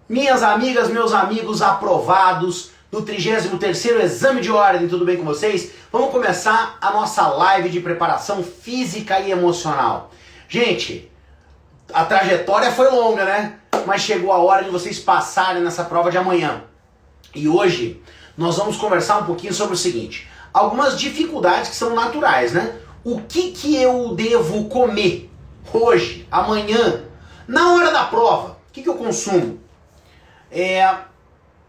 Minhas amigas, meus amigos aprovados do 33º Exame de Ordem, tudo bem com vocês? Vamos começar a nossa live de preparação física e emocional. Gente, a trajetória foi longa, né? Mas chegou a hora de vocês passarem nessa prova de amanhã. E hoje nós vamos conversar um pouquinho sobre o seguinte: algumas dificuldades que são naturais, né? O que eu devo comer hoje, amanhã, na hora da prova? O que eu consumo?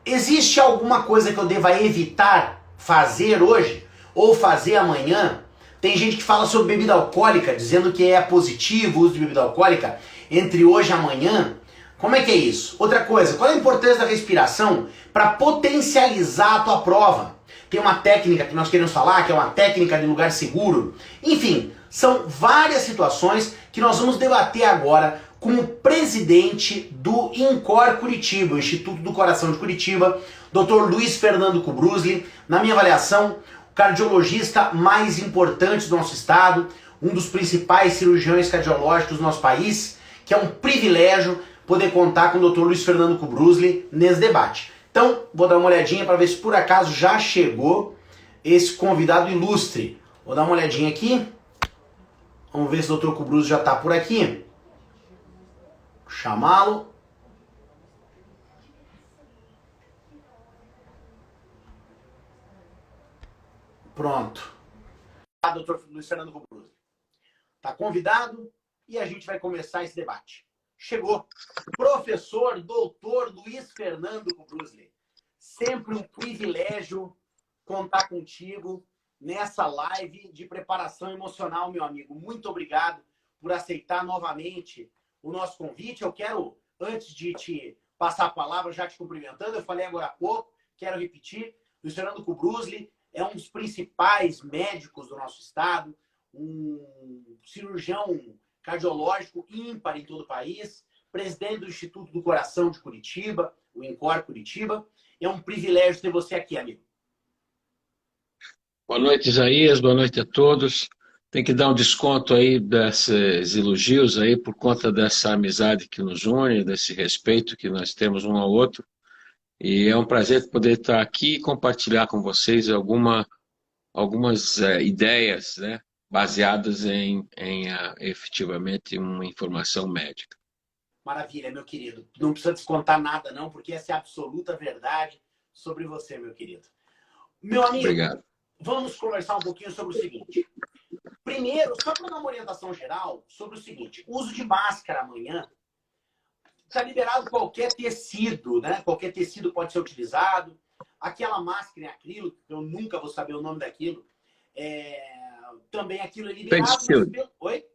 Existe alguma coisa que eu deva evitar fazer hoje ou fazer amanhã? Tem gente que fala sobre bebida alcoólica, dizendo que é positivo o uso de bebida alcoólica entre hoje e amanhã. Como é que é isso? Outra coisa, qual é a importância da respiração para potencializar a tua prova? Tem uma técnica que nós queremos falar, que é uma técnica de lugar seguro. Enfim, são várias situações que nós vamos debater agora com o presidente do INCOR Curitiba, o Instituto do Coração de Curitiba, Dr. Luiz Fernando Kubrusli. Na minha avaliação, o cardiologista mais importante do nosso estado, um dos principais cirurgiões cardiológicos do nosso país, que é um privilégio poder contar com o Dr. Luiz Fernando Kubrusli nesse debate. Então, vou dar uma olhadinha para ver se por acaso já chegou esse convidado ilustre. Vou dar uma olhadinha aqui. Vamos ver se o Dr. Kubrusli já está por aqui. Chamá-lo. Pronto. Dr. Luiz Fernando Kubrusli. Está convidado e a gente vai começar esse debate. Chegou. Professor Dr. Luiz Fernando Kubrusli. Sempre um privilégio contar contigo nessa live de preparação emocional, meu amigo. Muito obrigado por aceitar novamente o nosso convite. Eu quero, antes de te passar a palavra, já te cumprimentando, eu falei agora há pouco, quero repetir, Luiz Fernando Kubrusli é um dos principais médicos do nosso estado, um cirurgião cardiológico ímpar em todo o país, presidente do Instituto do Coração de Curitiba, o INCOR Curitiba. É um privilégio ter você aqui, amigo. Boa noite, Isaías. Boa noite a todos. Tem que dar um desconto aí desses elogios aí por conta dessa amizade que nos une, desse respeito que nós temos um ao outro. E é um prazer poder estar aqui e compartilhar com vocês algumas ideias, né, baseadas em efetivamente uma informação médica. Maravilha, meu querido. Não precisa descontar nada, não, porque essa é a absoluta verdade sobre você, meu querido. Meu amigo, Obrigado. Vamos conversar um pouquinho sobre o seguinte. Primeiro, só para dar uma orientação geral sobre o seguinte: uso de máscara amanhã. Está liberado qualquer tecido, né? Qualquer tecido pode ser utilizado. Aquela máscara em acrílico, que eu nunca vou saber o nome daquilo, também aquilo é liberado. Face Shield. Oi?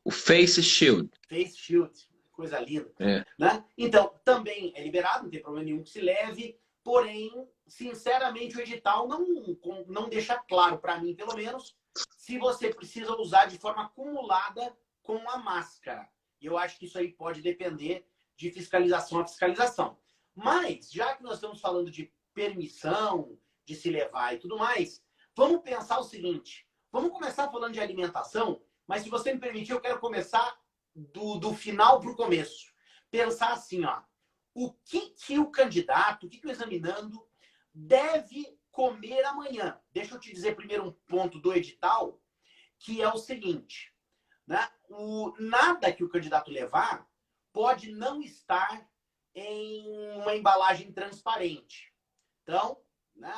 O Face Shield. Face Shield, coisa linda. É. Né? Então, também é liberado, não tem problema nenhum que se leve. Porém, sinceramente, o edital não deixa claro, para mim, pelo menos, se você precisa usar de forma acumulada com a máscara. E eu acho que isso aí pode depender de fiscalização a fiscalização. Mas, já que nós estamos falando de permissão, de se levar e tudo mais, vamos pensar o seguinte. Vamos começar falando de alimentação, mas se você me permitir, eu quero começar do final para o começo. Pensar assim, ó. O que o candidato, o que o examinando deve comer amanhã? Deixa eu te dizer primeiro um ponto do edital, que é o seguinte, né? Nada que o candidato levar pode não estar em uma embalagem transparente. Então, né,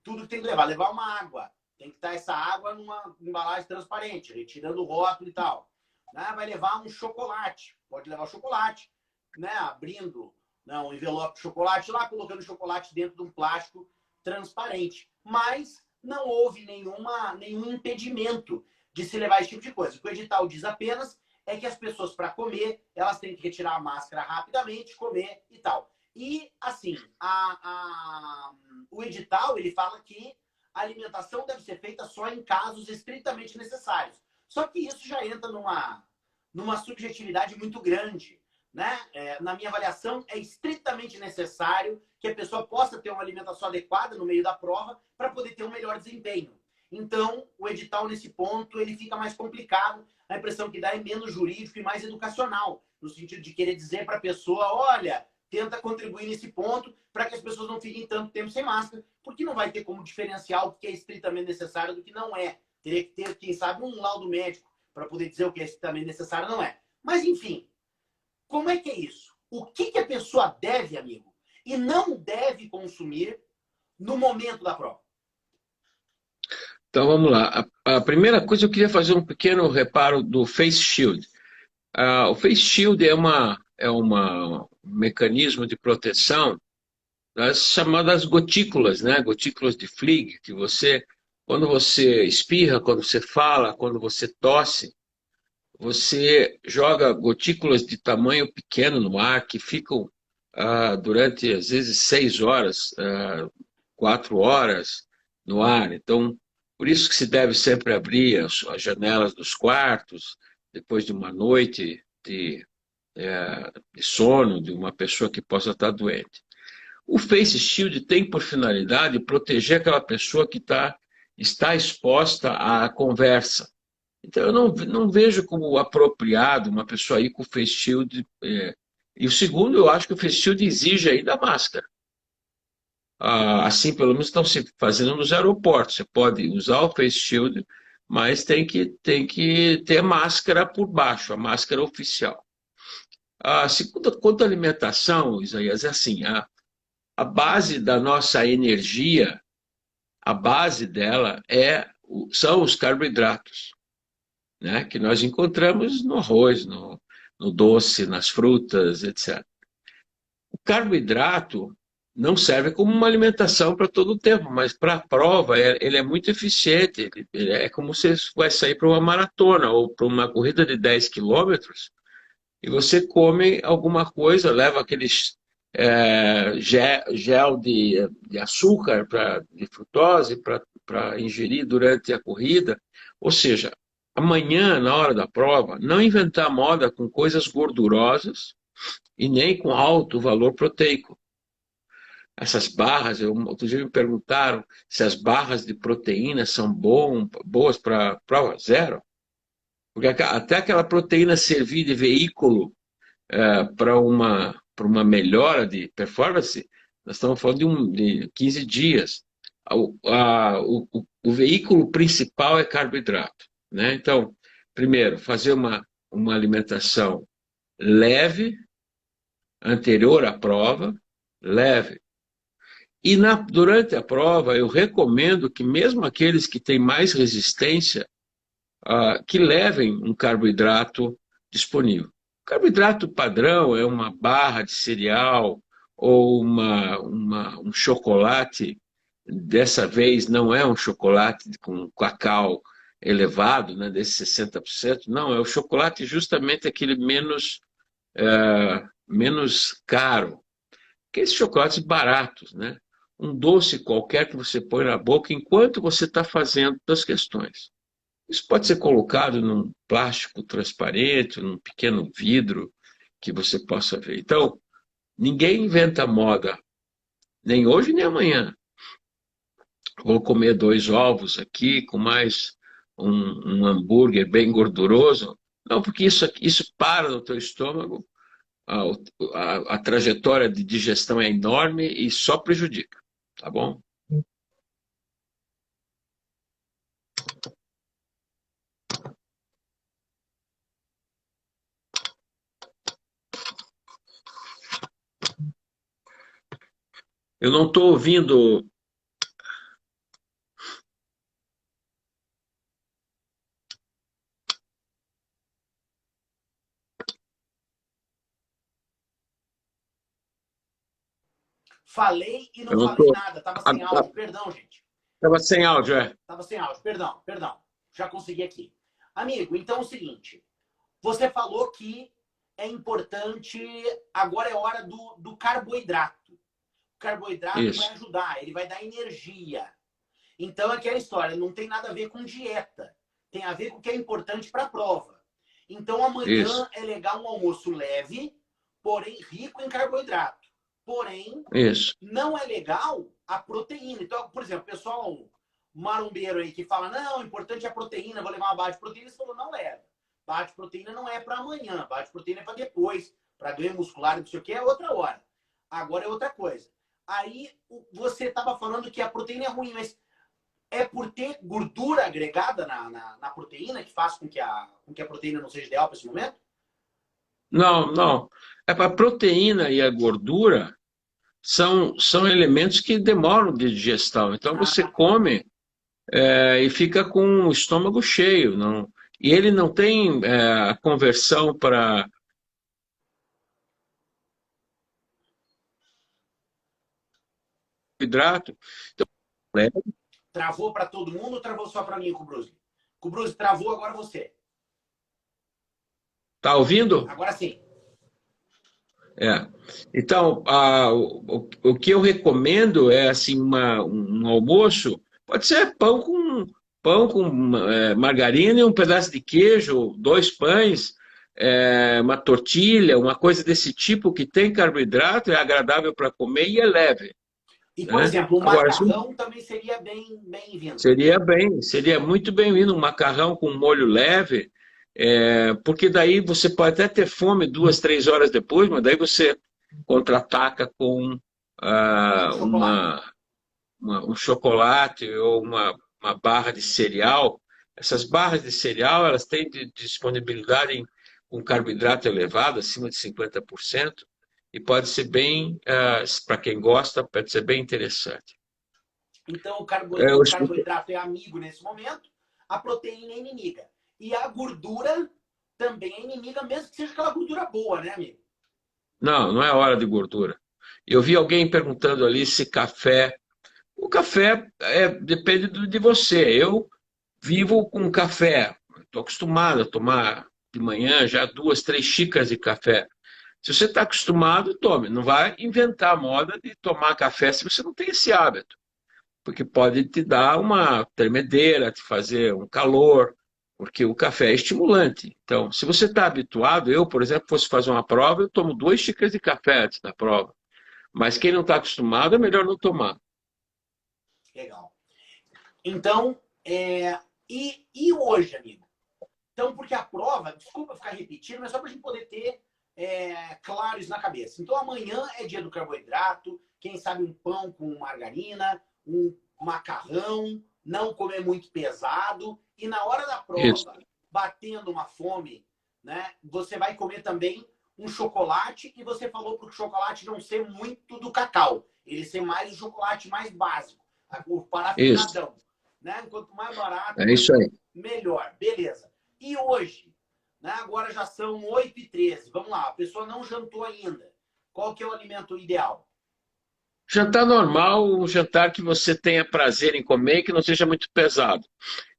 tudo tem que levar uma água. Tem que estar essa água numa embalagem transparente, retirando o rótulo e tal. Né? Vai levar um chocolate, pode levar o chocolate. Né, abrindo um envelope de chocolate lá, colocando o chocolate dentro de um plástico transparente. Mas não houve nenhum impedimento de se levar esse tipo de coisa. O que o edital diz apenas é que as pessoas, para comer, elas têm que retirar a máscara rapidamente, comer e tal. E, assim, o edital, ele fala que a alimentação deve ser feita só em casos estritamente necessários. Só que isso já entra numa subjetividade muito grande. Né? Na minha avaliação, é estritamente necessário que a pessoa possa ter uma alimentação adequada no meio da prova para poder ter um melhor desempenho. Então, o edital, nesse ponto, ele fica mais complicado. A impressão que dá é menos jurídico e mais educacional, no sentido de querer dizer para a pessoa, olha, tenta contribuir nesse ponto para que as pessoas não fiquem tanto tempo sem máscara, porque não vai ter como diferenciar o que é estritamente necessário do que não é. Teria que ter, quem sabe, um laudo médico para poder dizer o que é estritamente necessário não é. Mas, enfim, como é que é isso? O que a pessoa deve, amigo, e não deve consumir no momento da prova? Então vamos lá. A primeira coisa eu queria fazer um pequeno reparo do Face Shield. O Face Shield é um mecanismo de proteção das chamadas gotículas, né? Gotículas de Fleeg, que você, quando você espirra, quando você fala, quando você tosse, você joga gotículas de tamanho pequeno no ar que ficam durante, às vezes, 6 horas, 4 horas no ar. Então, por isso que se deve sempre abrir as janelas dos quartos, depois de uma noite de sono de uma pessoa que possa estar doente. O Face Shield tem por finalidade proteger aquela pessoa que está exposta à conversa. Então, eu não vejo como apropriado uma pessoa ir com o Face Shield. E o segundo, eu acho que o Face Shield exige ainda a máscara. Assim, pelo menos, estão se fazendo nos aeroportos. Você pode usar o Face Shield, mas tem que ter máscara por baixo, a máscara oficial. Quanto à alimentação, Isaías, é assim, a base da nossa energia, a base dela são os carboidratos, né, que nós encontramos no arroz, no doce, nas frutas, etc. O carboidrato não serve como uma alimentação para todo o tempo, mas para a prova ele é muito eficiente. Ele é como você vai sair para uma maratona ou para uma corrida de 10 quilômetros e você come alguma coisa, leva aqueles gel de açúcar, de frutose, para ingerir durante a corrida. Ou seja, amanhã, na hora da prova, não inventar moda com coisas gordurosas e nem com alto valor proteico. Essas barras, outro dia me perguntaram se as barras de proteína são boas para prova zero. Porque até aquela proteína servir de veículo para uma melhora de performance, nós estamos falando de 15 dias. O veículo principal é carboidrato, né? Então, primeiro, fazer uma alimentação leve, anterior à prova, leve. E durante a prova, eu recomendo que mesmo aqueles que têm mais resistência, que levem um carboidrato disponível. O carboidrato padrão é uma barra de cereal ou um chocolate. Dessa vez não é um chocolate com cacau elevado, né, desses 60%, não, é o chocolate justamente aquele menos caro. Aqueles chocolates baratos, né? Um doce qualquer que você põe na boca enquanto você está fazendo as questões. Isso pode ser colocado num plástico transparente, num pequeno vidro que você possa ver. Então, ninguém inventa moda, nem hoje nem amanhã. Vou comer 2 ovos aqui com mais um hambúrguer bem gorduroso. Não, porque isso para no teu estômago, a trajetória de digestão é enorme e só prejudica, tá bom? Eu não estou ouvindo. Falei e não Eu não falei estou. nada. Tava sem áudio. Perdão, gente. Estava sem áudio, é. Tava sem áudio. Perdão. Já consegui aqui. Amigo, então é o seguinte. Você falou que é importante... Agora é hora do carboidrato. O carboidrato Isso. vai ajudar. Ele vai dar energia. Então, é aquela história. Não tem nada a ver com dieta. Tem a ver com o que é importante para a prova. Então, amanhã Isso. é legal um almoço leve, porém rico em carboidrato. Porém, Isso. não é legal a proteína. Então, por exemplo, o pessoal marombeiro aí que fala, não, o importante é a proteína, vou levar uma barra de proteína. Você falou, não leva. Barra de proteína não é para amanhã. Barra de proteína é para depois. Para ganho muscular, não sei o que, é outra hora. Agora é outra coisa. Aí você estava falando que a proteína é ruim, mas é por ter gordura agregada na proteína que faz com que a proteína não seja ideal para esse momento? Não, não. É para a proteína e a gordura são elementos que demoram de digestão. Então você Ah, come e fica com o estômago cheio, não? E ele não tem a conversão para hidrato. Então, né? travou para todo mundo ou travou só para mim com o Bruce? Com o Bruce travou, agora você. Tá ouvindo? Agora sim. É. Então, o que eu recomendo é assim um almoço, pode ser pão com margarina e um pedaço de queijo, dois pães, uma tortilha, uma coisa desse tipo que tem carboidrato, é agradável para comer e é leve, E, por né? exemplo, o Agora, macarrão também seria bem-vindo. seria muito bem-vindo um macarrão com molho leve, porque daí você pode até ter fome 2, 3 horas depois, mas daí você contra-ataca com Chocolate. um chocolate ou uma barra de cereal. Essas barras de cereal, elas têm disponibilidade com carboidrato elevado, acima de 50%, e pode ser bem, para quem gosta, pode ser bem interessante. Então, Eu o explico. carboidrato é amigo nesse momento, a proteína é inimiga. E a gordura também é inimiga, mesmo que seja aquela gordura boa, né, amigo? Não, não é hora de gordura. Eu vi alguém perguntando ali se café. O café depende de você. Eu vivo com café. Estou acostumado a tomar de manhã já 2, 3 xícaras de café. Se você está acostumado, tome. Não vai inventar a moda de tomar café se você não tem esse hábito, porque pode te dar uma tremedeira, te fazer um calor, porque o café é estimulante. Então, se você está habituado, eu, por exemplo, fosse fazer uma prova, eu tomo 2 xícaras de café antes da prova. Mas quem não está acostumado, é melhor não tomar. Legal. Então, e hoje, amigo? Então, porque a prova, desculpa ficar repetindo, mas só para a gente poder ter claro isso na cabeça. Então, amanhã é dia do carboidrato, quem sabe um pão com margarina, um macarrão, não comer muito pesado. E na hora da Isso, prova, batendo uma fome, né, você vai comer também um chocolate. E você falou para o chocolate não ser muito do cacau, ele ser mais o chocolate mais básico, o isso, parafinadão. Né? Quanto mais barato, é isso aí. melhor. Beleza. E hoje, né, agora já são 8h13. Vamos lá, a pessoa não jantou ainda. Qual que é o alimento ideal? Jantar normal, um jantar que você tenha prazer em comer e que não seja muito pesado.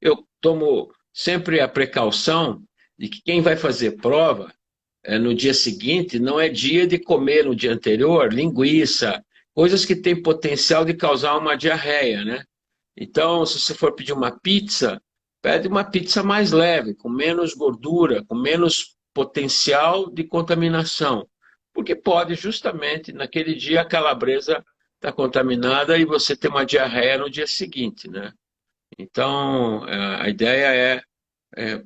Eu tomo sempre a precaução de que quem vai fazer prova no dia seguinte não é dia de comer no dia anterior linguiça, coisas que têm potencial de causar uma diarreia, né? Então, se você for pedir uma pizza, pede uma pizza mais leve, com menos gordura, com menos potencial de contaminação, porque pode justamente naquele dia a calabresa estar contaminada e você ter uma diarreia no dia seguinte, né? Então, a ideia é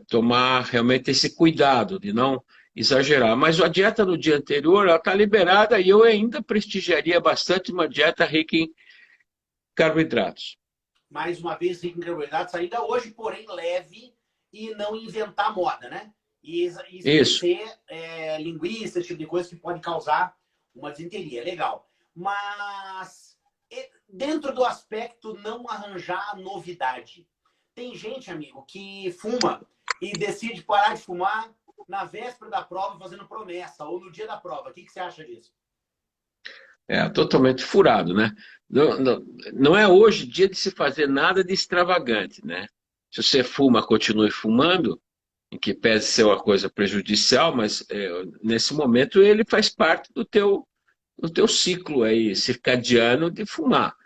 tomar realmente esse cuidado de não exagerar. Mas a dieta no dia anterior ela está liberada e eu ainda prestigiaria bastante uma dieta rica em carboidratos. Mais uma vez, rico em carboidratos, ainda hoje, porém leve e não inventar moda, né? E Isso. esquecer linguiça, esse tipo de coisa que pode causar uma desinteria. Legal. Mas dentro do aspecto não arranjar novidade. Tem gente, amigo, que fuma e decide parar de fumar na véspera da prova fazendo promessa, ou no dia da prova. O que você acha disso? É totalmente furado, né? Não, não, não é hoje dia de se fazer nada de extravagante, né? Se você fuma, continue fumando, em que pese ser uma coisa prejudicial, mas nesse momento ele faz parte do teu ciclo aí circadiano de fumar.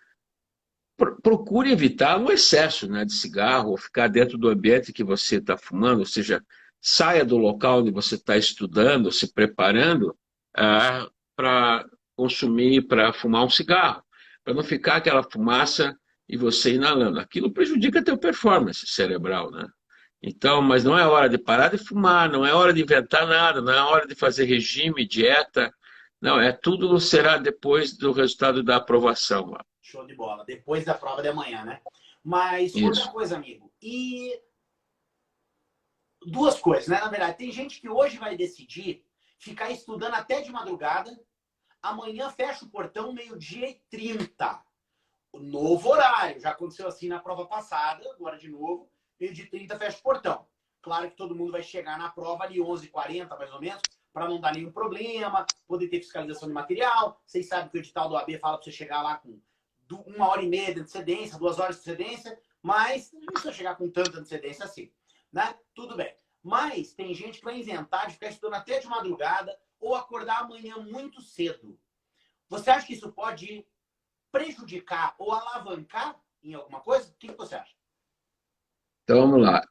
Procure evitar um excesso, né, de cigarro ou ficar dentro do ambiente que você está fumando, ou seja, saia do local onde você está estudando, se preparando para consumir, para fumar um cigarro, para não ficar aquela fumaça e você inalando. Aquilo prejudica a tua performance cerebral, né? Então, mas não é hora de parar de fumar, não é hora de inventar nada, não é hora de fazer regime, dieta, Não, tudo será depois do resultado da aprovação lá. Show de bola. Depois da prova de amanhã, né? Mas outra Isso. coisa, amigo. E duas coisas, né? Na verdade, tem gente que hoje vai decidir ficar estudando até de madrugada. Amanhã fecha o portão, 12h30. O novo horário. Já aconteceu assim na prova passada, agora de novo. 12h30 fecha o portão. Claro que todo mundo vai chegar na prova ali 11h40, mais ou menos, para não dar nenhum problema, poder ter fiscalização de material. Vocês sabem que o edital do AB fala para você chegar lá com 1h30 de antecedência, 2 horas de antecedência, mas não precisa chegar com tanta antecedência assim, né? Tudo bem. Mas tem gente que vai inventar de ficar estudando até de madrugada ou acordar amanhã muito cedo. Você acha que isso pode prejudicar ou alavancar em alguma coisa? O que você acha? Então vamos lá.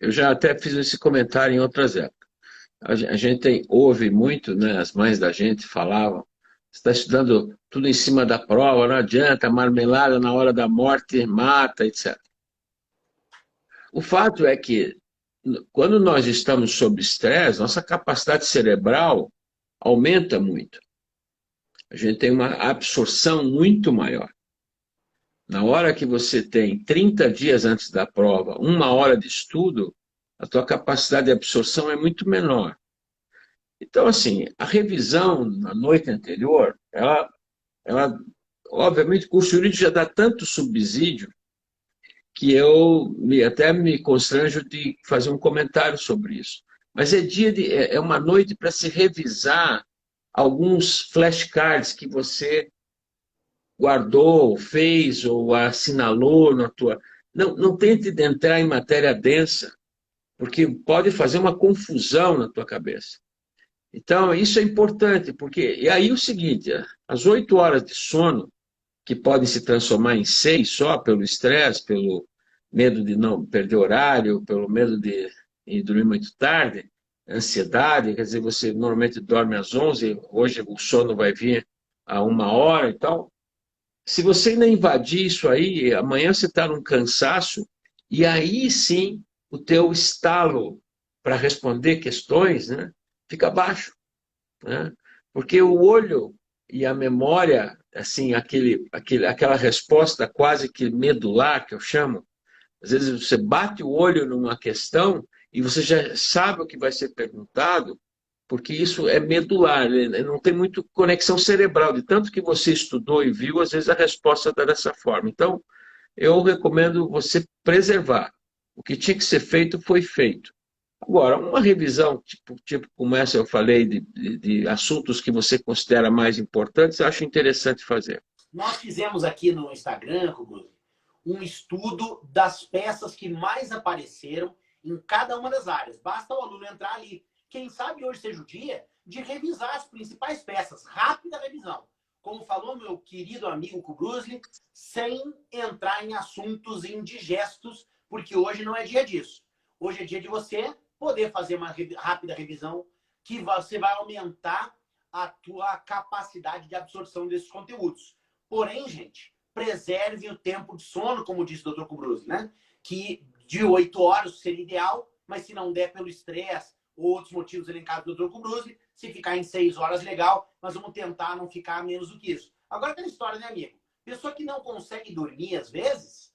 Eu já até fiz esse comentário em outras épocas. A gente ouve muito, né? As mães da gente falavam: você está estudando tudo em cima da prova, não adianta, marmelada na hora da morte mata, etc. O fato é que, quando nós estamos sob estresse, nossa capacidade cerebral aumenta muito. A gente tem uma absorção muito maior. Na hora que você tem 30 dias antes da prova, 1 hora de estudo, a tua capacidade de absorção é muito menor. Então, assim, a revisão na noite anterior, ela obviamente, o curso jurídico já dá tanto subsídio que até me constranjo de fazer um comentário sobre isso. Mas é uma noite para se revisar alguns flashcards que você guardou, fez ou assinalou na tua. Não tente entrar em matéria densa, porque pode fazer uma confusão na tua cabeça. Então, isso é importante, porque. E aí o seguinte: as 8 horas de sono, que podem se transformar em 6 só pelo estresse, pelo medo de não perder horário, pelo medo de ir dormir muito tarde, ansiedade, quer dizer, você normalmente dorme às 11, hoje o sono vai vir a 1 hora e tal. Se você ainda invadir isso aí, amanhã você está num cansaço, e aí sim o teu estalo para responder questões, né, fica baixo, né? Porque o olho e a memória, assim, aquela resposta quase que medular, que eu chamo, às vezes você bate o olho numa questão e você já sabe o que vai ser perguntado, porque isso é medular, não tem muito conexão cerebral, de tanto que você estudou e viu, às vezes a resposta está dessa forma. Então, eu recomendo você preservar. O que tinha que ser feito, foi feito. Agora, uma revisão, tipo como essa eu falei, de assuntos que você considera mais importantes, eu acho interessante fazer. Nós fizemos aqui no Instagram, Rubens, um estudo das peças que mais apareceram em cada uma das áreas. Basta o aluno entrar ali. Quem sabe hoje seja o dia de revisar as principais peças. Rápida revisão. Como falou meu querido amigo Kubrusli, sem entrar em assuntos indigestos, porque hoje não é dia disso. Hoje é dia de você poder fazer uma rápida revisão que você vai aumentar a tua capacidade de absorção desses conteúdos. Porém, gente, preserve o tempo de sono, como disse o Dr. Kubrusli, né? Que de 8 horas seria ideal, mas se não der pelo estresse ou outros motivos elencados do Dr. Kubrusli, se ficar em 6 horas, legal, mas vamos tentar não ficar menos do que isso. Agora tem história, né, amigo? Pessoa que não consegue dormir, às vezes,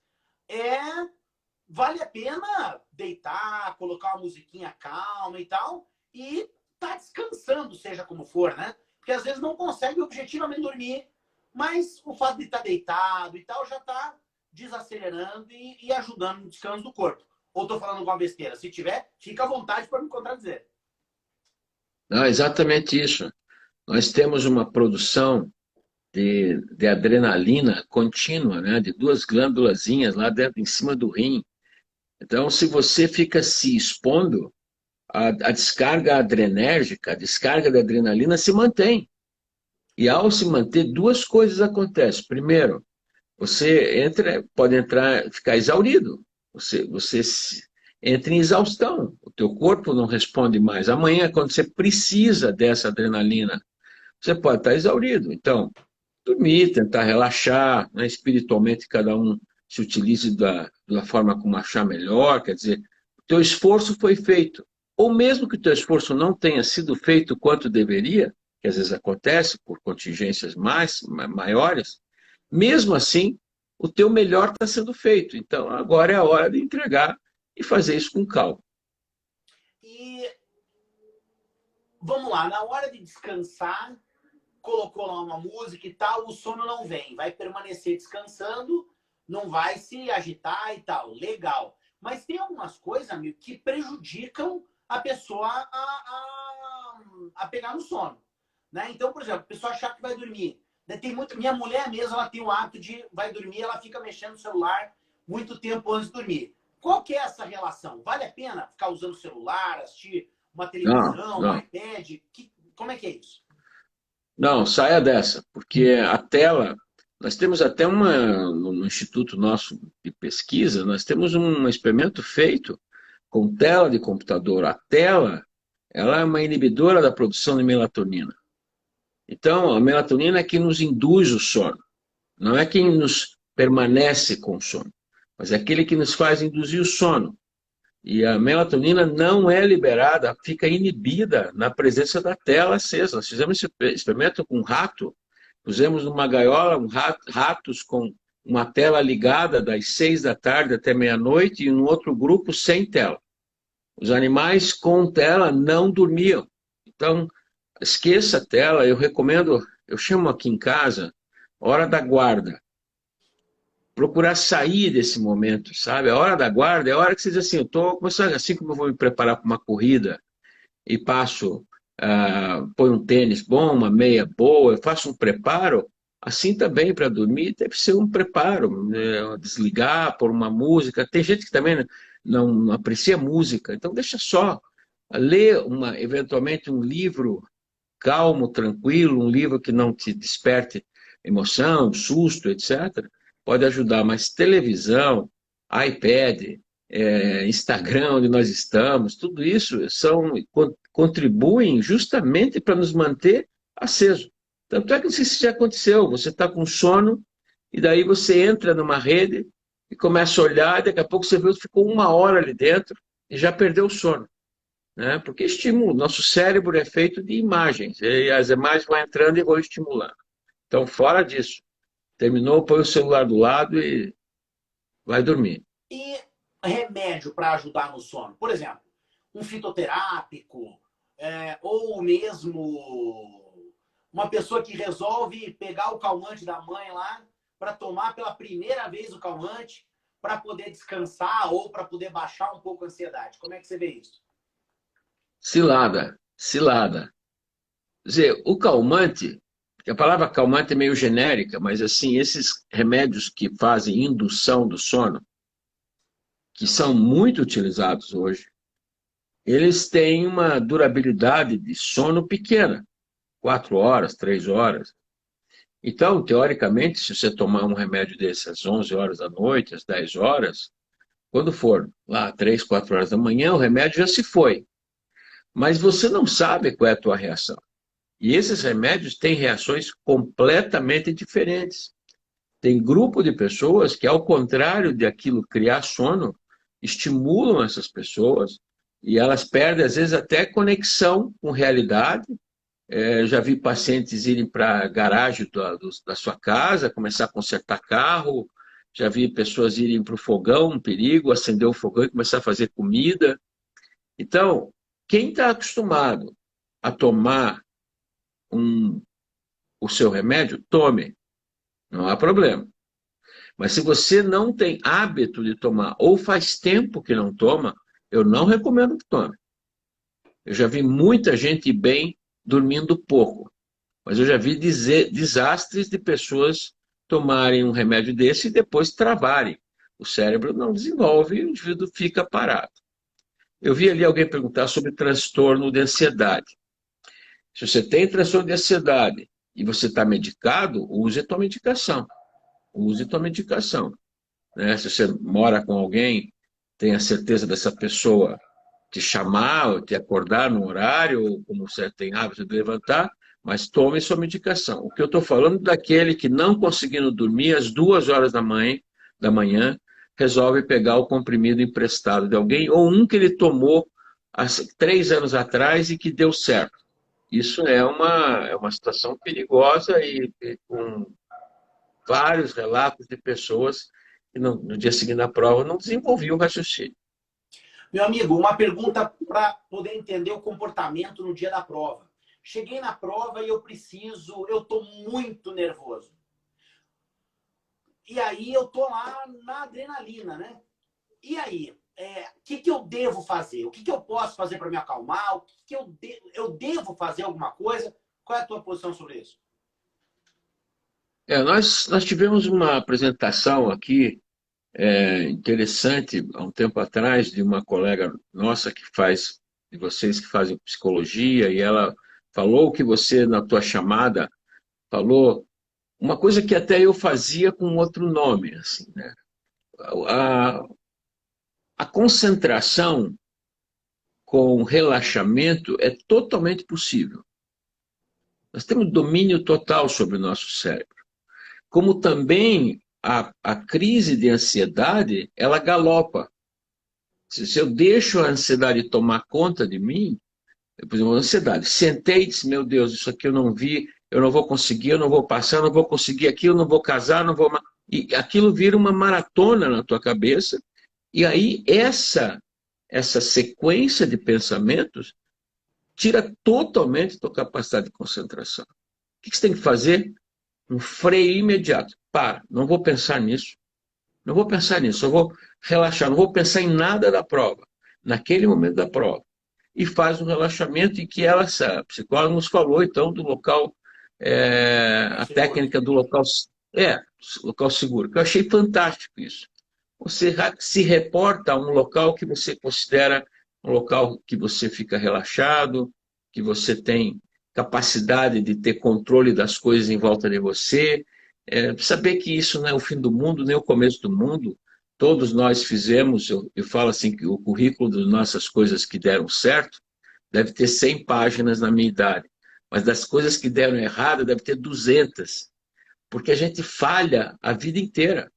vale a pena deitar, colocar uma musiquinha calma e tal, e tá descansando, seja como for, né? Porque às vezes não consegue objetivamente dormir, mas o fato de estar deitado e tal já está desacelerando e ajudando no descanso do corpo. Ou estou falando alguma besteira? Se tiver, fica à vontade para me contradizer. Não, exatamente isso. Nós temos uma produção de adrenalina contínua, né, de 2 glândulazinhas lá dentro, em cima do rim. Então, se você fica se expondo, a descarga adrenérgica, a descarga da adrenalina se mantém. E ao se manter, 2 coisas acontecem. Primeiro, você pode ficar exaurido. Você entra em exaustão. O teu corpo não responde mais. Amanhã, quando você precisa dessa adrenalina, você pode estar exaurido. Então, dormir, tentar relaxar, né? Espiritualmente, cada um se utilize da forma como achar melhor. Quer dizer, o teu esforço foi feito. Ou mesmo que o teu esforço não tenha sido feito quanto deveria, que às vezes acontece por contingências maiores, mesmo assim, o teu melhor está sendo feito. Então, agora é a hora de entregar e fazer isso com calma. E vamos lá, na hora de descansar, colocou lá uma música e tal, o sono não vem, vai permanecer descansando, não vai se agitar e tal, legal. Mas tem algumas coisas, amigo, que prejudicam a pessoa a pegar no sono, né? Então, por exemplo, a pessoa achar que vai dormir. Tem muito, minha mulher mesmo, ela tem o hábito de vai dormir, ela fica mexendo no celular muito tempo antes de dormir. Qual que é essa relação? Vale a pena ficar usando o celular, assistir uma televisão, um iPad? Como é que é isso? Não, saia dessa, porque a tela, nós temos até no Instituto nosso de pesquisa, nós temos um experimento feito com tela de computador. A tela, ela é uma inibidora da produção de melatonina. Então, a melatonina é que nos induz o sono, não é quem nos permanece com o sono, mas é aquele que nos faz induzir o sono. E a melatonina não é liberada, fica inibida na presença da tela acesa. Nós fizemos esse experimento com um rato, pusemos numa gaiola ratos com uma tela ligada das 6 da tarde até meia-noite e um outro grupo sem tela. Os animais com tela não dormiam. Então, esqueça a tela, eu recomendo, eu chamo aqui em casa, hora da guarda. Procurar sair desse momento, sabe? A hora da guarda é a hora que você diz assim, eu estou começando, assim como eu vou me preparar para uma corrida e passo, põe um tênis bom, uma meia boa, eu faço um preparo, assim também para dormir deve ser um preparo, né? Desligar, pôr uma música. Tem gente que também não aprecia música, então deixa só. Ler eventualmente um livro calmo, tranquilo, um livro que não te desperte emoção, susto, etc., pode ajudar, mas televisão, iPad, Instagram, onde nós estamos, tudo isso contribuem justamente para nos manter acesos. Tanto é que não sei se já aconteceu, você está com sono e daí você entra numa rede e começa a olhar, e daqui a pouco você vê que ficou 1 hora ali dentro e já perdeu o sono. Né? Porque estimula, nosso cérebro é feito de imagens, e as imagens vão entrando e vão estimulando. Então, fora disso, terminou, põe o celular do lado e vai dormir. E remédio para ajudar no sono? Por exemplo, um fitoterápico, ou mesmo uma pessoa que resolve pegar o calmante da mãe lá para tomar pela primeira vez o calmante para poder descansar ou para poder baixar um pouco a ansiedade. Como é que você vê isso? Cilada, cilada. Quer dizer, o calmante, a palavra calmante é meio genérica, mas assim, esses remédios que fazem indução do sono, que são muito utilizados hoje, eles têm uma durabilidade de sono pequena, 4 horas, 3 horas. Então, teoricamente, se você tomar um remédio desse às 11 horas da noite, às 10 horas, quando for lá 3, 4 horas da manhã, o remédio já se foi. Mas você não sabe qual é a tua reação. E esses remédios têm reações completamente diferentes. Tem grupo de pessoas que, ao contrário de aquilo criar sono, estimulam essas pessoas e elas perdem, às vezes, até conexão com realidade. Já vi pacientes irem para a garagem da sua casa, começar a consertar carro. Já vi pessoas irem para o fogão, um perigo, acender o fogão e começar a fazer comida. Então, quem está acostumado a tomar o seu remédio, tome. Não há problema. Mas se você não tem hábito de tomar, ou faz tempo que não toma, eu não recomendo que tome. Eu já vi muita gente bem dormindo pouco. Mas eu já vi desastres de pessoas tomarem um remédio desse e depois travarem. O cérebro não desenvolve e o indivíduo fica parado. Eu vi ali alguém perguntar sobre transtorno de ansiedade. Se você tem transtorno de ansiedade e você está medicado, use a tua medicação. Use a tua medicação. Né? Se você mora com alguém, tenha certeza dessa pessoa te chamar ou te acordar no horário, ou como você tem hábito de levantar, mas tome sua medicação. O que eu estou falando é daquele que não conseguindo dormir às 2 horas da manhã, resolve pegar o comprimido emprestado de alguém, ou um que ele tomou há 3 anos atrás e que deu certo. Isso é uma situação perigosa e com vários relatos de pessoas que no dia seguinte da prova não desenvolviam o raciocínio. Meu amigo, uma pergunta para poder entender o comportamento no dia da prova. Cheguei na prova e eu estou muito nervoso. E aí eu tô lá na adrenalina, né? E aí, o que eu devo fazer? O que eu posso fazer para me acalmar? O que eu devo fazer alguma coisa? Qual é a tua posição sobre isso? Nós tivemos uma apresentação aqui interessante há um tempo atrás de uma colega nossa que faz, de vocês que fazem psicologia, e ela falou que você, na tua chamada, falou uma coisa que até eu fazia com outro nome, assim, né? A, a concentração com relaxamento é totalmente possível. Nós temos domínio total sobre o nosso cérebro. Como também a crise de ansiedade, ela galopa. Se eu deixo a ansiedade tomar conta de mim, por exemplo, a ansiedade, sentei e disse, meu Deus, isso aqui eu não vi, eu não vou conseguir, eu não vou passar, eu não vou conseguir aquilo, eu não vou casar, não vou... E aquilo vira uma maratona na tua cabeça, e aí essa sequência de pensamentos tira totalmente a tua capacidade de concentração. O que você tem que fazer? Um freio imediato. Para, não vou pensar nisso. Não vou pensar nisso, eu vou relaxar, não vou pensar em nada da prova, naquele momento da prova. E faz um relaxamento em que ela, a psicóloga nos falou, então, do local, a Seguro. técnica do local seguro, que eu achei fantástico isso. Você se reporta a um local que você considera um local que você fica relaxado, que você tem capacidade de ter controle das coisas em volta de você, saber que isso não é o fim do mundo, nem o começo do mundo. Todos nós fizemos, eu falo assim, que o currículo das nossas coisas que deram certo deve ter 100 páginas na minha idade, mas das coisas que deram errado deve ter 200, porque a gente falha a vida inteira.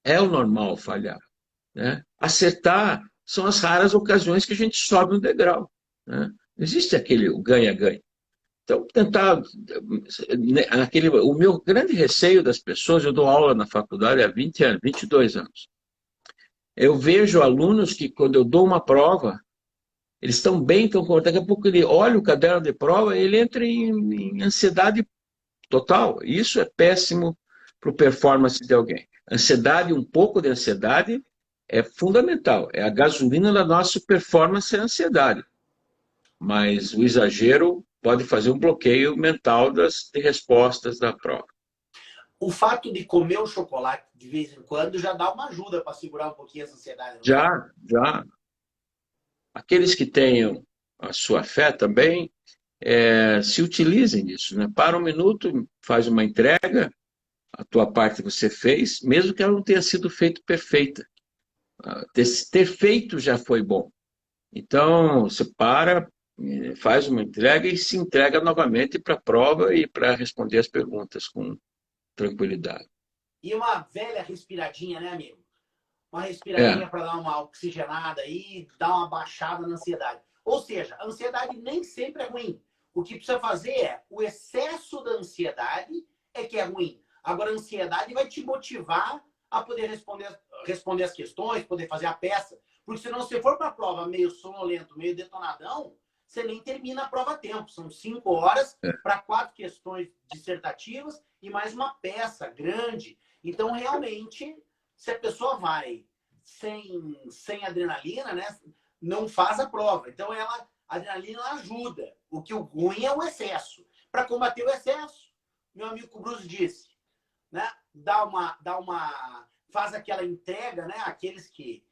É o normal falhar, né? Acertar são as raras ocasiões que a gente sobe um degrau, né? Não existe aquele ganha-ganha. Então, tentar. O meu grande receio das pessoas, eu dou aula na faculdade há 20 anos, 22 anos. Eu vejo alunos que, quando eu dou uma prova, eles estão bem, estão com. Daqui a pouco ele olha o caderno de prova e ele entra em ansiedade total. Isso é péssimo para o performance de alguém. Ansiedade, um pouco de ansiedade é fundamental. É a gasolina da nossa performance, é a ansiedade. Mas o exagero pode fazer um bloqueio mental de respostas da prova. O fato de comer o chocolate de vez em quando já dá uma ajuda para segurar um pouquinho essa ansiedade, não dá? Já. Aqueles que tenham a sua fé também, se utilizem disso, né? Para um minuto, faz uma entrega, a tua parte você fez, mesmo que ela não tenha sido feita perfeita. Ter feito já foi bom. Então, você para, faz uma entrega e se entrega novamente para a prova e para responder as perguntas com tranquilidade. E uma velha respiradinha, né, amigo? Uma É, respiradinha para dar uma oxigenada aí, dar uma baixada na ansiedade. Ou seja, a ansiedade nem sempre é ruim. O que precisa fazer é o excesso da ansiedade é que é ruim. Agora, a ansiedade vai te motivar a poder responder as questões, poder fazer a peça. Porque senão, se for para a prova meio sonolento, meio detonadão, você nem termina a prova a tempo. São 5 horas para 4 questões dissertativas e mais uma peça grande. Então, realmente, se a pessoa vai sem adrenalina, né, não faz a prova. Então, a adrenalina ajuda. O que o ruim é o excesso. Para combater o excesso, meu amigo Bruce disse, né, faz aquela entrega, né, aqueles que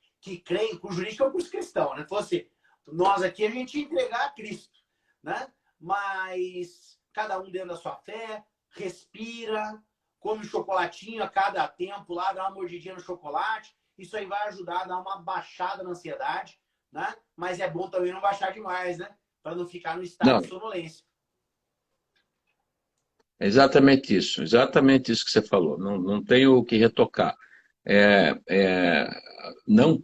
creem, que o jurídico é um curso cristão, né? Fosse nós aqui, a gente ia entregar a Cristo, né? Mas cada um dentro da sua fé, respira, come um chocolatinho a cada tempo lá, dá uma mordidinha no chocolate. Isso aí vai ajudar a dar uma baixada na ansiedade, né? Mas é bom também não baixar demais, né? Para não ficar no estado não, de sonolência. é exatamente isso que você falou. Não, não tenho o que retocar. É, é, não,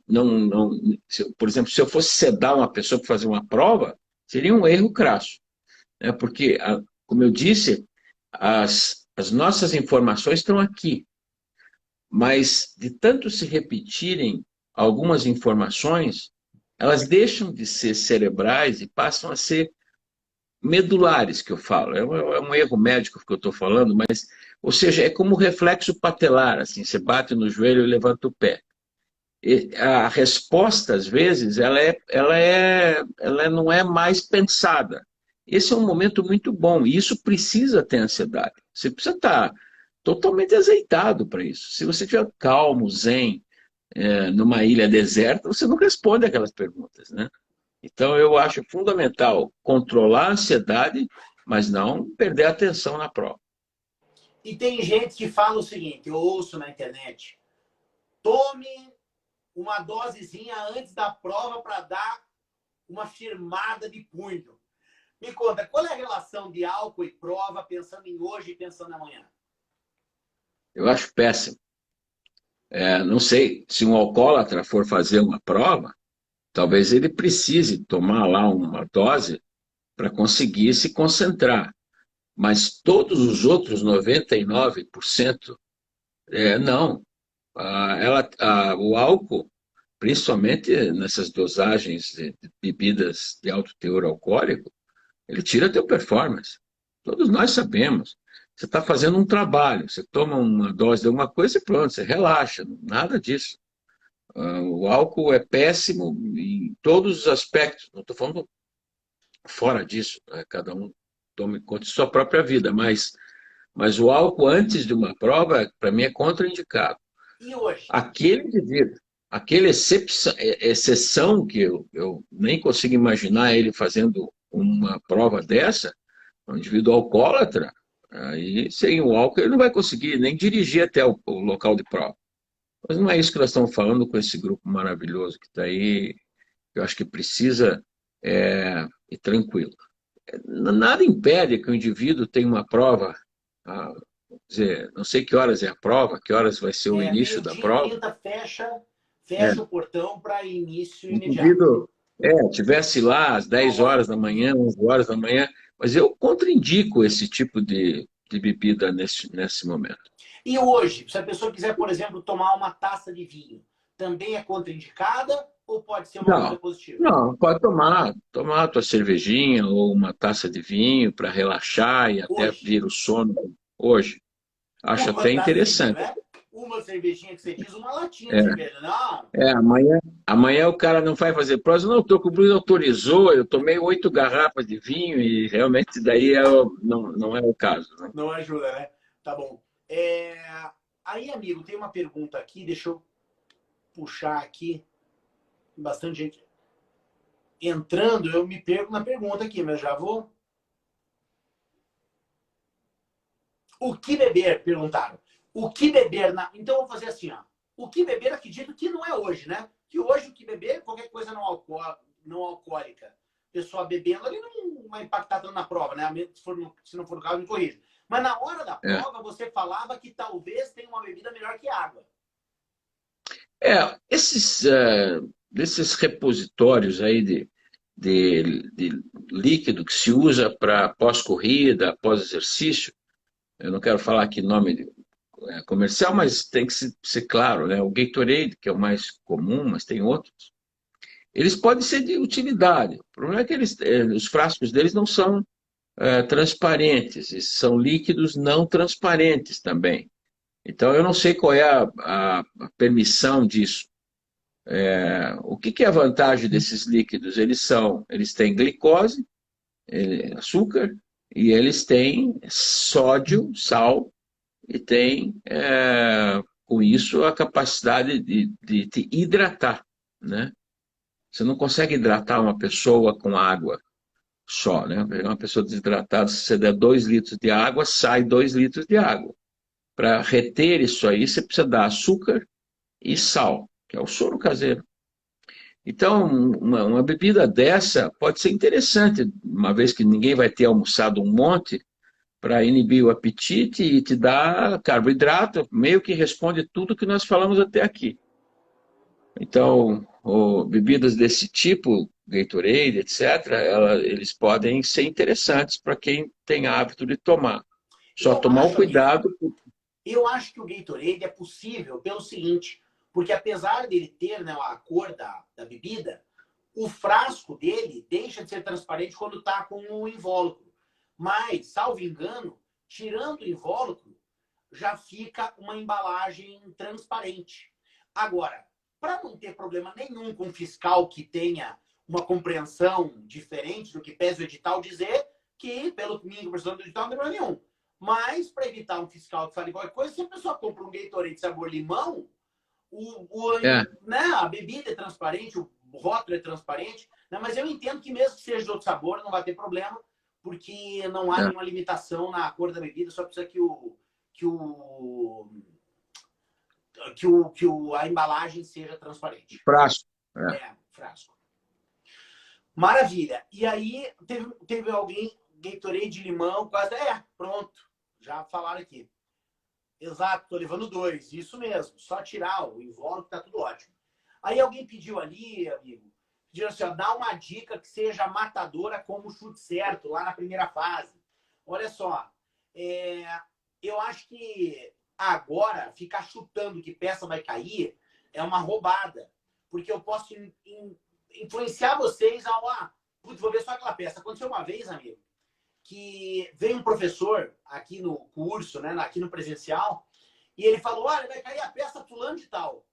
por exemplo, se eu fosse sedar uma pessoa para fazer uma prova, seria um erro crasso. né? Porque, como eu disse, as nossas informações estão aqui, mas de tanto se repetirem algumas informações, elas deixam de ser cerebrais e passam a ser medulares, que eu falo. É um erro médico que eu estou falando, mas, ou seja, é como reflexo patelar, assim, você bate no joelho e levanta o pé. E a resposta, às vezes, ela não é mais pensada. Esse é um momento muito bom, e isso precisa ter ansiedade. Você precisa estar totalmente azeitado para isso. Se você estiver calmo, zen, numa ilha deserta, você não responde aquelas perguntas, né? Então, eu acho fundamental controlar a ansiedade, mas não perder a atenção na prova. E tem gente que fala o seguinte, eu ouço na internet, tome uma dosezinha antes da prova para dar uma firmada de punho. Me conta, qual é a relação de álcool e prova, pensando em hoje e pensando amanhã? Eu acho péssimo. Não sei, se um alcoólatra for fazer uma prova, talvez ele precise tomar lá uma dose para conseguir se concentrar. Mas todos os outros 99%, não. O álcool, principalmente nessas dosagens de bebidas de alto teor alcoólico, ele tira a teu performance. Todos nós sabemos. Você está fazendo um trabalho, você toma uma dose de alguma coisa e pronto, você relaxa, nada disso. O álcool é péssimo em todos os aspectos, não estou falando fora disso, né? Cada um tome conta de sua própria vida, mas o álcool antes de uma prova, para mim, é contraindicado. E hoje? Aquele indivíduo, aquela exceção que eu nem consigo imaginar ele fazendo uma prova dessa, um indivíduo alcoólatra, aí sem o álcool ele não vai conseguir nem dirigir até o local de prova. Mas não é isso que nós estamos falando com esse grupo maravilhoso que está aí, eu acho que precisa ir tranquilo. Nada impede que o indivíduo tenha uma prova, vamos dizer, não sei que horas é a prova, que horas vai ser o início da Meio-dia e prova. 30 fecha, É, fecha o portão para início o imediato. indivíduo tivesse lá às 10 horas da manhã, 11 horas da manhã, mas eu contraindico esse tipo de bebida nesse momento. E hoje, se a pessoa quiser, por exemplo, tomar uma taça de vinho, também é contraindicada ou pode ser uma coisa Não, positiva? não, pode tomar a tua cervejinha ou uma taça de vinho para relaxar e até Hoje, vir o sono hoje. Acho uma até taça de vinho, interessante. né? Uma cervejinha que você diz, uma latinha de É, cerveja. Não, amanhã o cara não vai fazer prova. Não, o Bruno autorizou, eu tomei 8 garrafas de vinho e realmente daí não é o caso, né? não ajuda, né? Tá bom. Aí, amigo, tem uma pergunta aqui, deixa eu puxar aqui. Bastante gente entrando, eu me perco na pergunta aqui, mas já vou. O que beber? Perguntaram. O que beber na. Então eu vou fazer assim, ó. O que beber, acredito que não é hoje, né? Que hoje o que beber, qualquer coisa não alcoólica. Pessoa bebendo ali não vai impactar tanto na prova, né? Se não for o caso, me corrija. Mas na hora da É. prova, você falava que talvez tenha uma bebida melhor que água. Desses repositórios aí de líquido que se usa para pós-corrida, pós-exercício, eu não quero falar aqui nome comercial, mas tem que ser claro, né? O Gatorade, que é o mais comum, mas tem outros. Eles podem ser de utilidade. O problema é que os frascos deles não são transparentes, e são líquidos não transparentes também. Então, eu não sei qual é a permissão disso. O que é a vantagem desses líquidos? Eles têm glicose, açúcar, e eles têm sódio, sal, e têm, com isso, a capacidade de te hidratar, né? Você não consegue hidratar uma pessoa com água só, né? Uma pessoa desidratada, se você der 2 litros de água, sai 2 litros de água. Para reter isso aí, você precisa dar açúcar e sal, que é o soro caseiro. Então, uma bebida dessa pode ser interessante, uma vez que ninguém vai ter almoçado um monte, para inibir o apetite e te dar carboidrato, meio que responde tudo que nós falamos até aqui. Então, bebidas desse tipo Gatorade, etc., eles podem ser interessantes para quem tem hábito de tomar. Só Eu tomar um acho, amigo, cuidado. eu acho que o Gatorade é possível pelo seguinte, porque apesar dele ter, né, a cor da bebida, o frasco dele deixa de ser transparente quando está com o invólucro. Mas, salvo engano, tirando o invólucro, já fica uma embalagem transparente. Agora, para não ter problema nenhum com o fiscal que tenha uma compreensão diferente do que pese o edital dizer, que, pelo mínimo compreensão do edital, não tem problema nenhum. Mas, para evitar um fiscal que fale qualquer coisa, se a pessoa compra um Gatorade sabor limão, É, né, a bebida é transparente, o rótulo é transparente, né, mas eu entendo que mesmo que seja de outro sabor, não vai ter problema, porque não há é. nenhuma limitação na cor da bebida, só precisa que, o, a embalagem seja transparente. Frasco. É. É, frasco. Maravilha. E aí, teve alguém, Gatorade de limão, quase. Pronto. Já falaram aqui. Exato, tô levando 2. Isso mesmo. Só tirar o invólucro, tá tudo ótimo. Aí alguém pediu ali, amigo, pediu assim, ó, dá uma dica que seja matadora como o chute certo, lá na primeira fase. Olha só, eu acho que agora ficar chutando que peça vai cair é uma roubada. Porque eu posso influenciar vocês a, putz, vou ver só aquela peça. Aconteceu uma vez, amigo, que veio um professor aqui no curso, né, aqui no presencial, e ele falou, olha, vai cair a peça fulano de tal.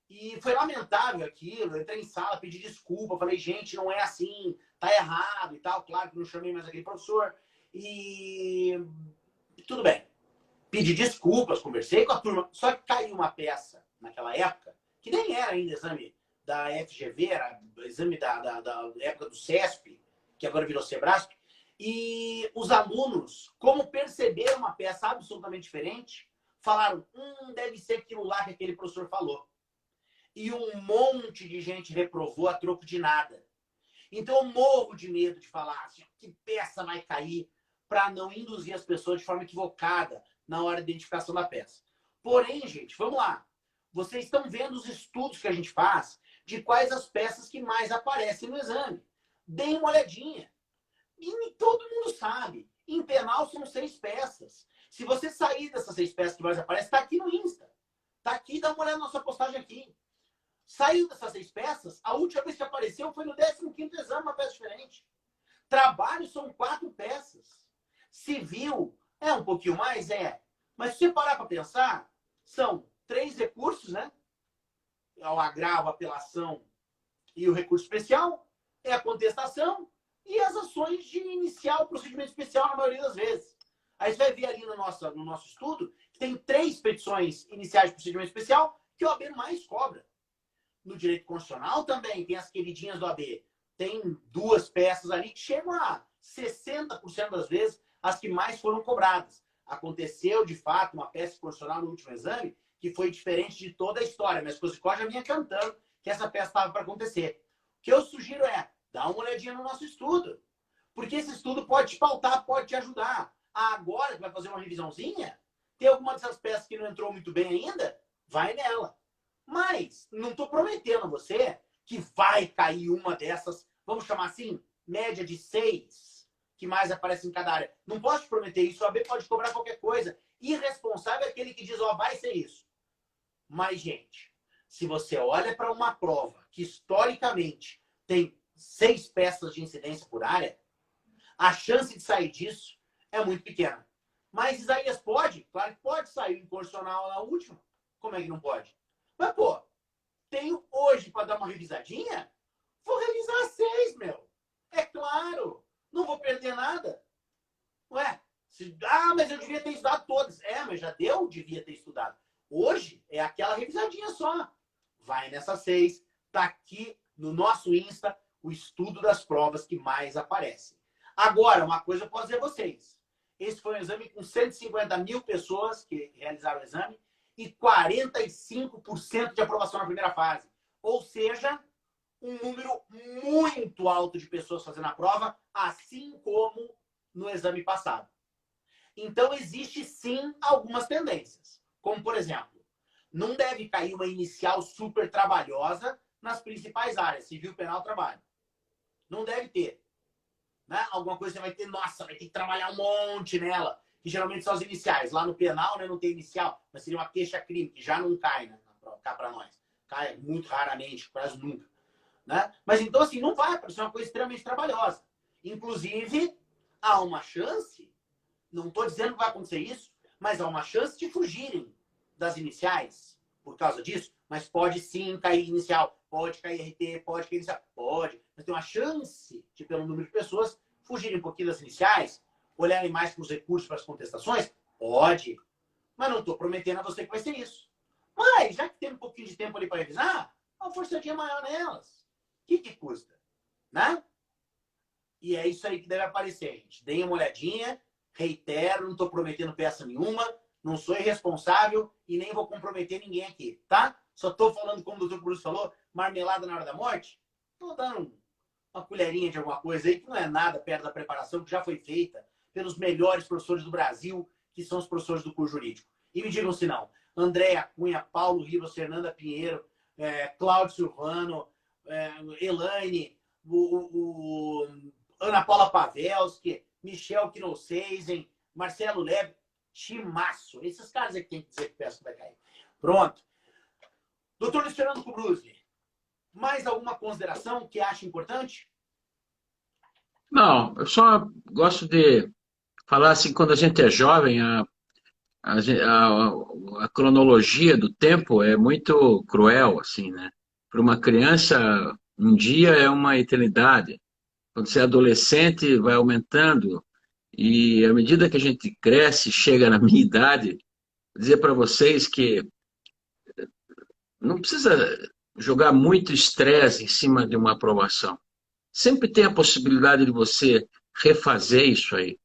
E foi lamentável aquilo, eu entrei em sala, pedi desculpa, falei, gente, não é assim, tá errado e tal, claro que não chamei mais aquele professor, e tudo bem. Pedi desculpas, conversei com a turma, só que caiu uma peça naquela época, que nem era ainda exame da FGV, era exame da época do CESP, que agora virou Sebrasp, e os alunos, como perceberam uma peça absolutamente diferente, falaram, deve ser aquilo lá que aquele professor falou. E um monte de gente reprovou a troco de nada. Então eu morro de medo de falar assim, que peça vai cair, para não induzir as pessoas de forma equivocada na hora da identificação da peça. Porém, gente, vamos lá. Vocês estão vendo os estudos que a gente faz de quais as peças que mais aparecem no exame. Deem uma olhadinha. E todo mundo sabe. Em penal são 6 peças. Se você sair dessas 6 peças que mais aparecem, está aqui no Insta. Está aqui, dá uma olhada na nossa postagem aqui. Saiu dessas 6 peças, a última vez que apareceu foi no 15º exame, uma peça diferente. Trabalho são 4 peças. Civil é um pouquinho mais? É. Mas se você parar para pensar, são 3 recursos, né? É o agravo, a apelação e o recurso especial, é a contestação e as ações de iniciar o procedimento especial na maioria das vezes. Aí você vai ver ali no nosso estudo que tem 3 petições iniciais de procedimento especial que o AB mais cobra. No direito constitucional também tem as queridinhas do AB. Tem 2 peças ali que chegam a 60% das vezes as que mais foram cobradas. Aconteceu, de fato, uma peça constitucional no último exame que foi diferente de toda a história, mas o Cosicó já vinha cantando que essa peça estava para acontecer. O que eu sugiro é, dá uma olhadinha no nosso estudo, porque esse estudo pode te pautar, pode te ajudar. Agora que vai fazer uma revisãozinha, tem alguma dessas peças que não entrou muito bem ainda, vai nela. Mas não estou prometendo a você que vai cair uma dessas, vamos chamar assim, média de 6, que mais aparece em cada área. Não posso te prometer isso, o AB pode cobrar qualquer coisa. Irresponsável é aquele que diz, vai ser isso. Mas, gente, se você olha para uma prova que historicamente tem 6 peças de incidência por área, a chance de sair disso é muito pequena. Mas Isaías pode? Claro que pode sair em constitucional na última. Como é que não pode? Mas, pô, tenho hoje para dar uma revisadinha? Vou revisar 6, meu. É claro. Não vou perder nada. Ué, mas eu devia ter estudado todas. Mas já deu, devia ter estudado. Hoje é aquela revisadinha só. Vai nessa 6. Tá aqui no nosso Insta o estudo das provas que mais aparecem. Agora, uma coisa eu posso dizer a vocês. Esse foi um exame com 150 mil pessoas que realizaram o exame e 45% de aprovação na primeira fase. Ou seja, um número muito alto de pessoas fazendo a prova, assim como no exame passado. Então, existe sim algumas tendências. Como, por exemplo, não deve cair uma inicial super trabalhosa nas principais áreas, civil, penal, trabalho. Não deve ter. Né? Alguma coisa você vai ter, nossa, vai ter que trabalhar um monte nela, que geralmente são as iniciais. Lá no penal, né, não tem inicial, mas seria uma queixa-crime, que já não cai, né, cá para nós. Cai muito raramente, quase nunca. Né? Mas então, assim, não vai aparecer uma coisa extremamente trabalhosa. Inclusive, há uma chance, não estou dizendo que vai acontecer isso, mas há uma chance de fugirem das iniciais por causa disso. Mas pode sim cair inicial, pode cair RT, pode cair inicial, pode. Mas tem uma chance de, pelo número de pessoas, fugirem um pouquinho das iniciais, olharem mais para os recursos, para as contestações? Pode. Mas não estou prometendo a você que vai ser isso. Mas, já que tem um pouquinho de tempo ali para revisar, uma forçadinha maior nelas. O que custa? Né? E é isso aí que deve aparecer, gente. Deem uma olhadinha, reitero, não estou prometendo peça nenhuma, não sou irresponsável e nem vou comprometer ninguém aqui, tá? Só estou falando, como o Dr. Bruce falou, marmelada na hora da morte. Estou dando uma colherinha de alguma coisa aí que não é nada perto da preparação que já foi feita pelos melhores professores do Brasil, que são os professores do curso jurídico. E me digam se não. Andréa Cunha, Paulo Ribas, Fernanda Pinheiro, Cláudio Silvano, Elaine, Ana Paula Pavelski, Michel Knosseisen, Marcelo Leve, timaço. Esses caras aqui tem que dizer que peça vai cair. Pronto. Doutor Luiz Fernando Kubrusli, mais alguma consideração que acha importante? Não, eu só gosto de falar assim, quando a gente é jovem, a cronologia do tempo é muito cruel, assim, né? Para uma criança, um dia é uma eternidade. Quando você é adolescente, vai aumentando. E à medida que a gente cresce, chega na minha idade, vou dizer para vocês que não precisa jogar muito estresse em cima de uma aprovação. Sempre tem a possibilidade de você refazer isso aí.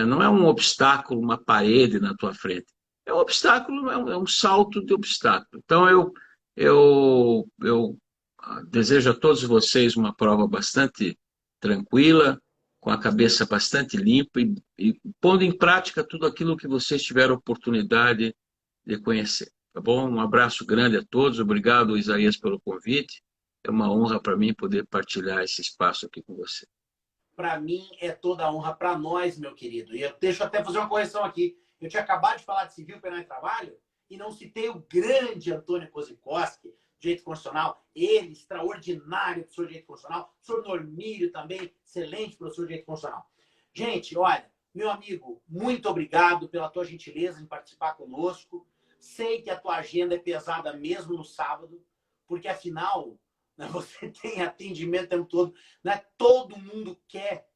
Não é um obstáculo, uma parede na tua frente. É um obstáculo, é um salto de obstáculo. Então, eu desejo a todos vocês uma prova bastante tranquila, com a cabeça bastante limpa e pondo em prática tudo aquilo que vocês tiveram oportunidade de conhecer. Tá bom? Um abraço grande a todos. Obrigado, Isaías, pelo convite. É uma honra para mim poder partilhar esse espaço aqui com você. Para mim, é toda a honra para nós, meu querido. E eu deixo até fazer uma correção aqui. Eu tinha acabado de falar de civil, penal e trabalho e não citei o grande Antônio Kozikowski, direito constitucional. Ele, extraordinário professor de direito constitucional. Professor Normírio também, excelente professor de direito constitucional. Gente, olha, meu amigo, muito obrigado pela tua gentileza em participar conosco. Sei que a tua agenda é pesada mesmo no sábado, porque afinal, né, você tem atendimento o tempo todo. Né? Todo mundo quer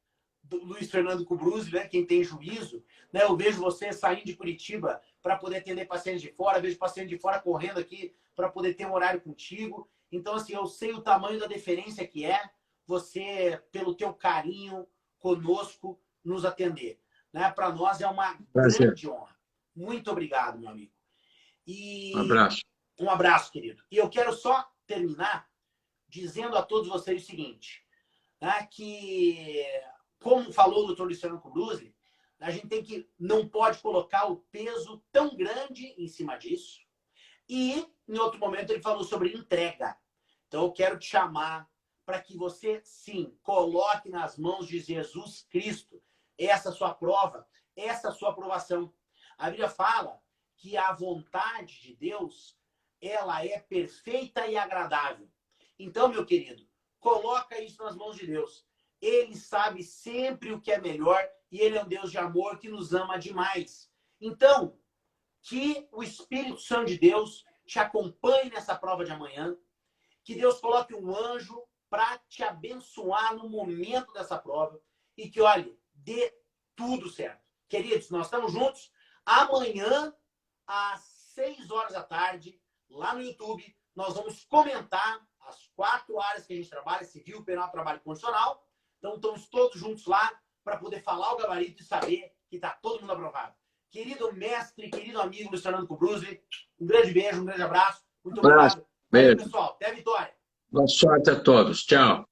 do Luiz Fernando Kubrusli, né? Quem tem juízo. Né? Eu vejo você saindo de Curitiba para poder atender pacientes de fora, vejo pacientes de fora correndo aqui para poder ter um horário contigo. Então, assim, eu sei o tamanho da deferência que é você, pelo teu carinho conosco, nos atender. Né? Para nós é uma grande honra. Muito obrigado, meu amigo. E um abraço. Um abraço, querido. E eu quero só terminar dizendo a todos vocês o seguinte, né, que, como falou o doutor Luciano Kubrusli, a gente não pode colocar o peso tão grande em cima disso. E, em outro momento, ele falou sobre entrega. Então, eu quero te chamar para que você, sim, coloque nas mãos de Jesus Cristo essa sua prova, essa sua aprovação. A Bíblia fala que a vontade de Deus, ela é perfeita e agradável. Então, meu querido, coloca isso nas mãos de Deus. Ele sabe sempre o que é melhor e ele é um Deus de amor que nos ama demais. Então, que o Espírito Santo de Deus te acompanhe nessa prova de amanhã, que Deus coloque um anjo para te abençoar no momento dessa prova e que, olha, dê tudo certo. Queridos, nós estamos juntos amanhã às 6 horas da tarde, lá no YouTube. Nós vamos comentar as 4 áreas que a gente trabalha, civil, penal, trabalho constitucional. Então, estamos todos juntos lá para poder falar o gabarito e saber que está todo mundo aprovado. Querido mestre, querido amigo Luiz Fernando Kubrusli, um grande beijo, um grande abraço. Muito obrigado. Valeu, pessoal. Até a vitória. Boa sorte a todos. Tchau.